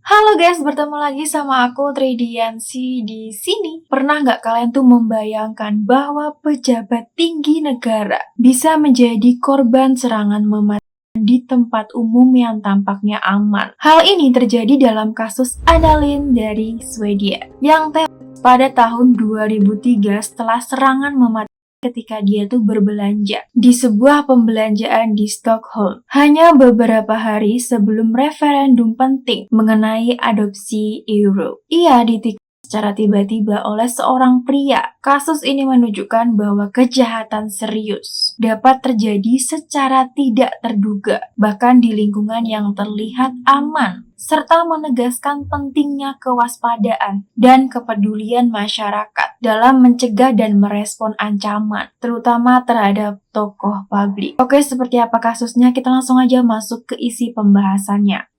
Halo guys, bertemu lagi sama aku Tridiansi di sini. Pernah nggak kalian tuh membayangkan bahwa pejabat tinggi negara bisa menjadi korban serangan mematikan di tempat umum yang tampaknya aman? Hal ini terjadi dalam kasus Annalin dari Swedia yang tewas pada tahun 2003 setelah serangan mematikan ketika dia tuh berbelanja di sebuah pembelanjaan di Stockholm hanya beberapa hari sebelum referendum penting mengenai adopsi Euro. Ia ditikung secara tiba-tiba oleh seorang pria. Kasus ini menunjukkan bahwa kejahatan serius dapat terjadi secara tidak terduga, bahkan di lingkungan yang terlihat aman, serta menegaskan pentingnya kewaspadaan dan kepedulian masyarakat dalam mencegah dan merespon ancaman, terutama terhadap tokoh publik. Oke, seperti apa kasusnya? Kita langsung aja masuk ke isi pembahasannya.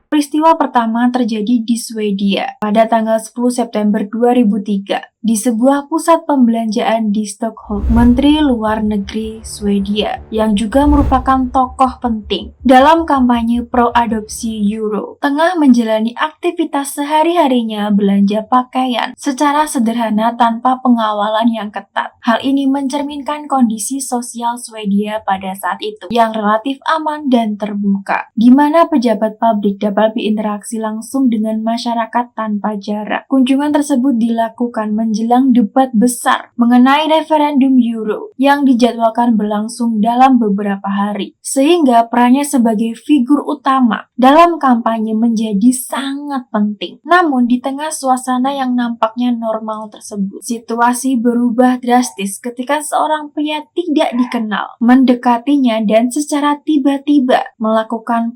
Peristiwa pertama terjadi di Swedia pada tanggal 10 September 2003 di sebuah pusat pembelanjaan di Stockholm. Menteri Luar Negeri Swedia yang juga merupakan tokoh penting dalam kampanye pro-adopsi Euro tengah menjalani aktivitas sehari-harinya belanja pakaian secara sederhana tanpa pengawalan yang ketat. Hal ini mencerminkan kondisi sosial Swedia pada saat itu yang relatif aman dan terbuka, di mana pejabat publik dapat berinteraksi langsung dengan masyarakat tanpa jarak. Kunjungan tersebut dilakukan menjelang debat besar mengenai referendum Euro yang dijadwalkan berlangsung dalam beberapa hari, sehingga perannya sebagai figur utama dalam kampanye menjadi sangat penting. Namun di tengah suasana yang nampaknya normal tersebut, situasi berubah drastis ketika seorang pria tidak dikenal mendekatinya dan secara tiba-tiba melakukan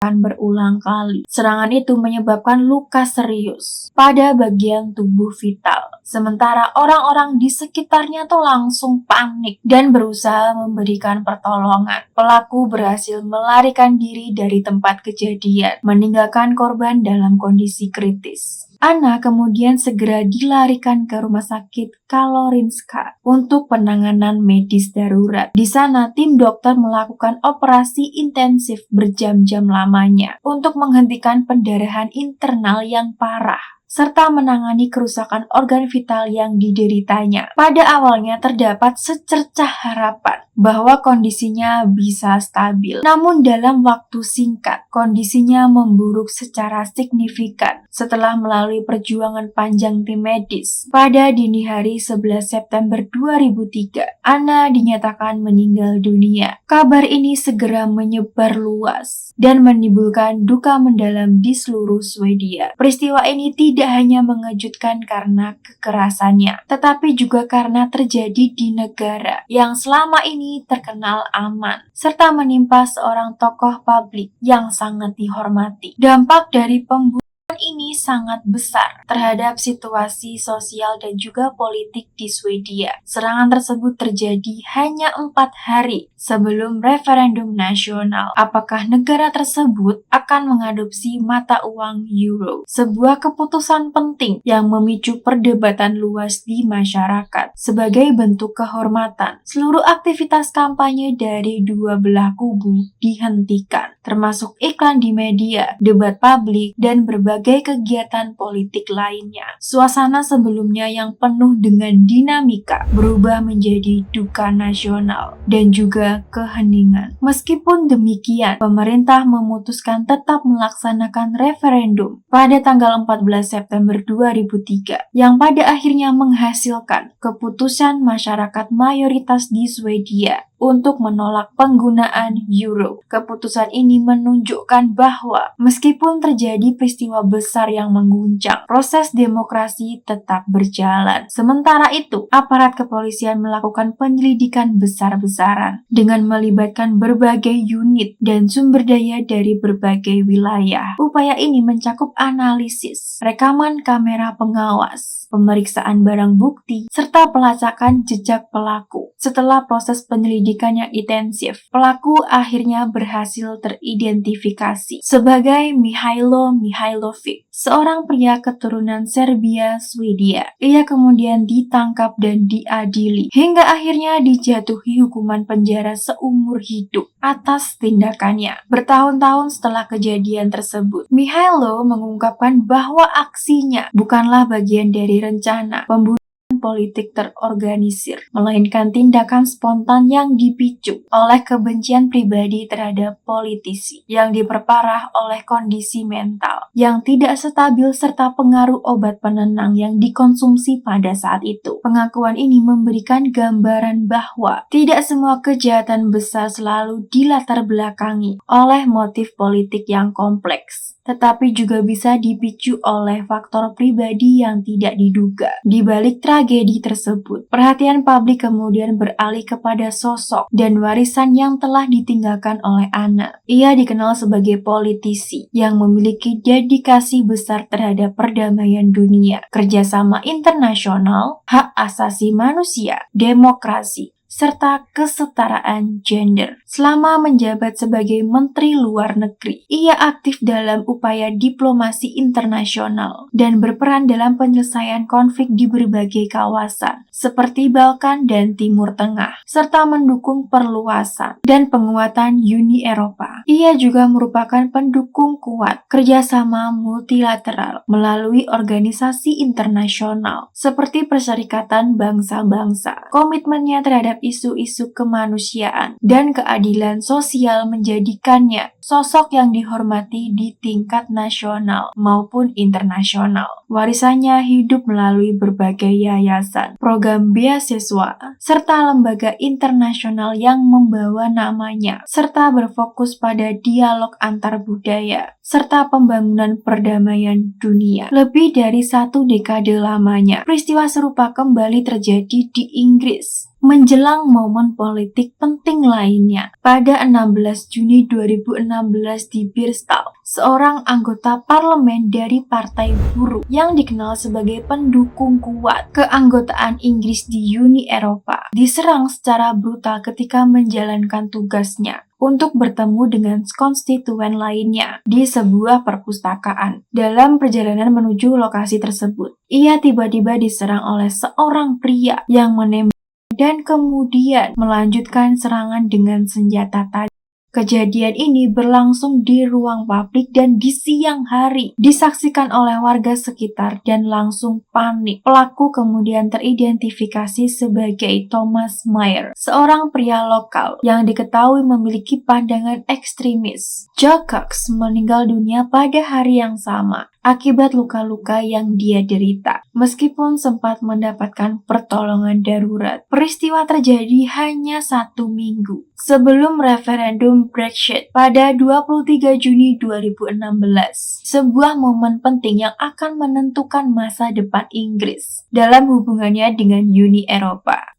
berulang kali. Serangan itu menyebabkan luka serius pada bagian tubuh vital. Sementara orang-orang di sekitarnya tuh langsung panik dan berusaha memberikan pertolongan. Pelaku berhasil melarikan diri dari tempat kejadian, meninggalkan korban dalam kondisi kritis. Anna kemudian segera dilarikan ke rumah sakit Karolinska untuk penanganan medis darurat. Di sana, tim dokter melakukan operasi intensif berjam-jam lamanya untuk menghentikan pendarahan internal yang parah serta menangani kerusakan organ vital yang dideritanya. Pada awalnya terdapat secercah harapan bahwa kondisinya bisa stabil. Namun dalam waktu singkat, kondisinya memburuk secara signifikan setelah melalui perjuangan panjang tim medis. Pada dini hari 11 September 2003, Anna dinyatakan meninggal dunia. Kabar ini segera menyebar luas dan menimbulkan duka mendalam di seluruh Swedia. Peristiwa ini tidak hanya mengejutkan karena kekerasannya, tetapi juga karena terjadi di negara yang selama ini terkenal aman, serta menimpa seorang tokoh publik yang sangat dihormati. Dampak dari pembunuhan ini sangat besar terhadap situasi sosial dan juga politik di Swedia. Serangan tersebut terjadi hanya 4 hari sebelum referendum nasional. Apakah negara tersebut akan mengadopsi mata uang Euro? Sebuah keputusan penting yang memicu perdebatan luas di masyarakat. Sebagai bentuk kehormatan, seluruh aktivitas kampanye dari dua belah kubu dihentikan, termasuk iklan di media, debat publik, dan berbagai kegiatan politik lainnya. Suasana sebelumnya yang penuh dengan dinamika berubah menjadi duka nasional dan juga keheningan. Meskipun demikian, pemerintah memutuskan tetap melaksanakan referendum pada tanggal 14 September 2003 yang pada akhirnya menghasilkan keputusan masyarakat mayoritas di Swedia untuk menolak penggunaan Euro. Keputusan ini menunjukkan bahwa meskipun terjadi peristiwa besar yang mengguncang, proses demokrasi tetap berjalan. Sementara itu, aparat kepolisian melakukan penyelidikan besar-besaran dengan melibatkan berbagai unit dan sumber daya dari berbagai wilayah. Upaya ini mencakup analisis, rekaman kamera pengawas, pemeriksaan barang bukti, serta pelacakan jejak pelaku. Setelah proses penyelidikan yang intensif, pelaku akhirnya berhasil teridentifikasi sebagai Mihailo Mihailovic, seorang pria keturunan Serbia Swedia. Ia kemudian ditangkap dan diadili, hingga akhirnya dijatuhi hukuman penjara seumur hidup atas tindakannya. Bertahun-tahun setelah kejadian tersebut, Mihailo mengungkapkan bahwa aksinya bukanlah bagian dari rencana pembunuhan politik terorganisir, melainkan tindakan spontan yang dipicu oleh kebencian pribadi terhadap politisi yang diperparah oleh kondisi mental yang tidak stabil serta pengaruh obat penenang yang dikonsumsi pada saat itu. Pengakuan ini memberikan gambaran bahwa tidak semua kejahatan besar selalu dilatar belakangi oleh motif politik yang kompleks, tetapi juga bisa dipicu oleh faktor pribadi yang tidak diduga. Di balik tragedi tersebut, perhatian publik kemudian beralih kepada sosok dan warisan yang telah ditinggalkan oleh anak. Ia dikenal sebagai politisi yang memiliki dedikasi besar terhadap perdamaian dunia, kerjasama internasional, hak asasi manusia, demokrasi, serta kesetaraan gender. Selama menjabat sebagai Menteri Luar Negeri, ia aktif dalam upaya diplomasi internasional dan berperan dalam penyelesaian konflik di berbagai kawasan, seperti Balkan dan Timur Tengah, serta mendukung perluasan dan penguatan Uni Eropa. Ia juga merupakan pendukung kuat kerjasama multilateral melalui organisasi internasional, seperti Perserikatan Bangsa-Bangsa. Komitmennya terhadap isu-isu kemanusiaan dan keadilan sosial menjadikannya sosok yang dihormati di tingkat nasional maupun internasional. Warisannya hidup melalui berbagai yayasan, program beasiswa, serta lembaga internasional yang membawa namanya, serta berfokus pada dialog antar budaya, serta pembangunan perdamaian dunia. Lebih dari 1 dekade lamanya, peristiwa serupa kembali terjadi di Inggris menjelang momen politik penting lainnya. Pada 16 Juni 2016 di Bristol, seorang anggota parlemen dari Partai Buruh yang dikenal sebagai pendukung kuat keanggotaan Inggris di Uni Eropa diserang secara brutal ketika menjalankan tugasnya untuk bertemu dengan konstituen lainnya di sebuah perpustakaan. Dalam perjalanan menuju lokasi tersebut, ia tiba-tiba diserang oleh seorang pria yang menembak dan kemudian melanjutkan serangan dengan senjata tajam. Kejadian ini berlangsung di ruang publik dan di siang hari, disaksikan oleh warga sekitar dan langsung panik. Pelaku kemudian teridentifikasi sebagai Thomas Meyer, seorang pria lokal yang diketahui memiliki pandangan ekstremis. Joe Cox meninggal dunia pada hari yang sama akibat luka-luka yang dia derita, meskipun sempat mendapatkan pertolongan darurat. Peristiwa terjadi hanya 1 minggu sebelum referendum Brexit pada 23 Juni 2016, sebuah momen penting yang akan menentukan masa depan Inggris dalam hubungannya dengan Uni Eropa.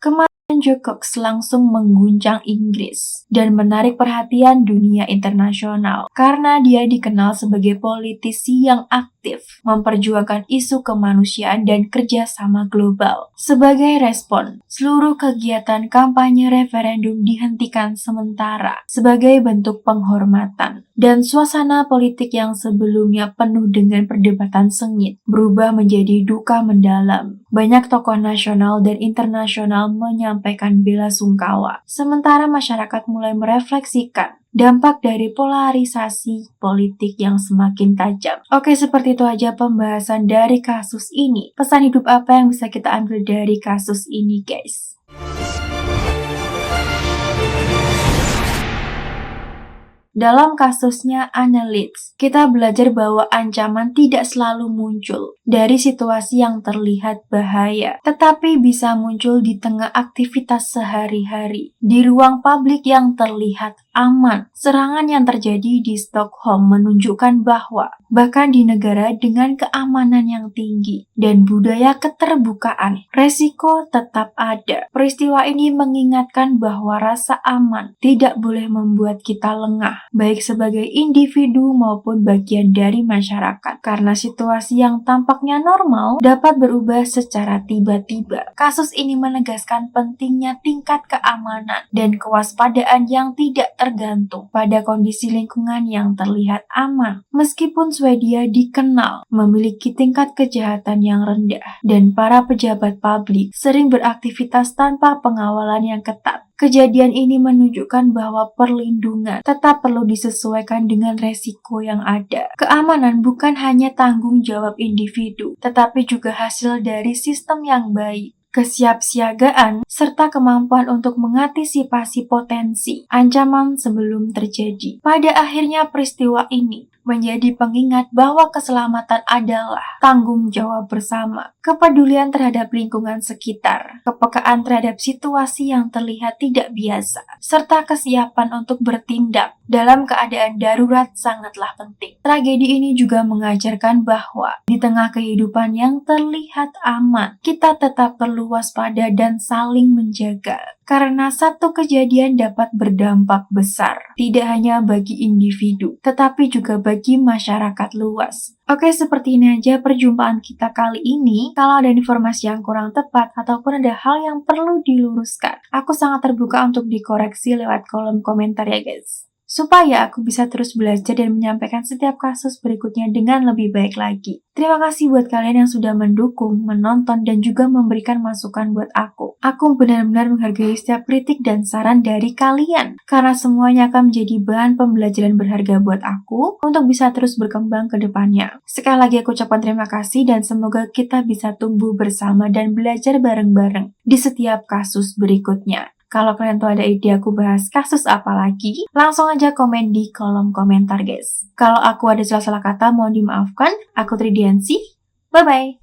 Joe Cox langsung mengguncang Inggris dan menarik perhatian dunia internasional karena dia dikenal sebagai politisi yang aktif memperjuangkan isu kemanusiaan dan kerjasama global. Sebagai respon, seluruh kegiatan kampanye referendum dihentikan sementara sebagai bentuk penghormatan, dan suasana politik yang sebelumnya penuh dengan perdebatan sengit berubah menjadi duka mendalam. Banyak tokoh nasional dan internasional menyampaikan bela sungkawa, sementara masyarakat mulai merefleksikan dampak dari polarisasi politik yang semakin tajam. Oke, seperti itu aja pembahasan dari kasus ini. Pesan hidup apa yang bisa kita ambil dari kasus ini, guys? Dalam kasusnya Anne Leeds, kita belajar bahwa ancaman tidak selalu muncul dari situasi yang terlihat bahaya, tetapi bisa muncul di tengah aktivitas sehari-hari, di ruang publik yang terlihat aman. Serangan yang terjadi di Stockholm menunjukkan bahwa bahkan di negara dengan keamanan yang tinggi dan budaya keterbukaan, resiko tetap ada. Peristiwa ini mengingatkan bahwa rasa aman tidak boleh membuat kita lengah, baik sebagai individu maupun bagian dari masyarakat, karena situasi yang tampaknya normal dapat berubah secara tiba-tiba. Kasus ini menegaskan pentingnya tingkat keamanan dan kewaspadaan yang tidak tergantung pada kondisi lingkungan yang terlihat aman. Meskipun Swedia dikenal memiliki tingkat kejahatan yang rendah dan para pejabat publik sering beraktivitas tanpa pengawalan yang ketat, kejadian ini menunjukkan bahwa perlindungan tetap perlu disesuaikan dengan resiko yang ada. Keamanan bukan hanya tanggung jawab individu, tetapi juga hasil dari sistem yang baik, kesiapsiagaan, serta kemampuan untuk mengantisipasi potensi ancaman sebelum terjadi. Pada akhirnya peristiwa ini menjadi pengingat bahwa keselamatan adalah tanggung jawab bersama. Kepedulian terhadap lingkungan sekitar, kepekaan terhadap situasi yang terlihat tidak biasa, serta kesiapan untuk bertindak dalam keadaan darurat sangatlah penting. Tragedi ini juga mengajarkan bahwa di tengah kehidupan yang terlihat aman, kita tetap perlu waspada dan saling menjaga. Karena satu kejadian dapat berdampak besar, tidak hanya bagi individu, tetapi juga bagi masyarakat luas. Oke, seperti ini aja perjumpaan kita kali ini. Kalau ada informasi yang kurang tepat ataupun ada hal yang perlu diluruskan, aku sangat terbuka untuk dikoreksi lewat kolom komentar ya guys, supaya aku bisa terus belajar dan menyampaikan setiap kasus berikutnya dengan lebih baik lagi. Terima kasih buat kalian yang sudah mendukung, menonton, dan juga memberikan masukan buat aku. Aku benar-benar menghargai setiap kritik dan saran dari kalian, karena semuanya akan menjadi bahan pembelajaran berharga buat aku untuk bisa terus berkembang ke depannya. Sekali lagi aku ucapkan terima kasih dan semoga kita bisa tumbuh bersama dan belajar bareng-bareng di setiap kasus berikutnya. Kalau kalian tuh ada ide aku bahas kasus apa lagi, langsung aja komen di kolom komentar guys. Kalau aku ada salah-salah kata mohon dimaafkan. Aku Tridiansi, bye-bye.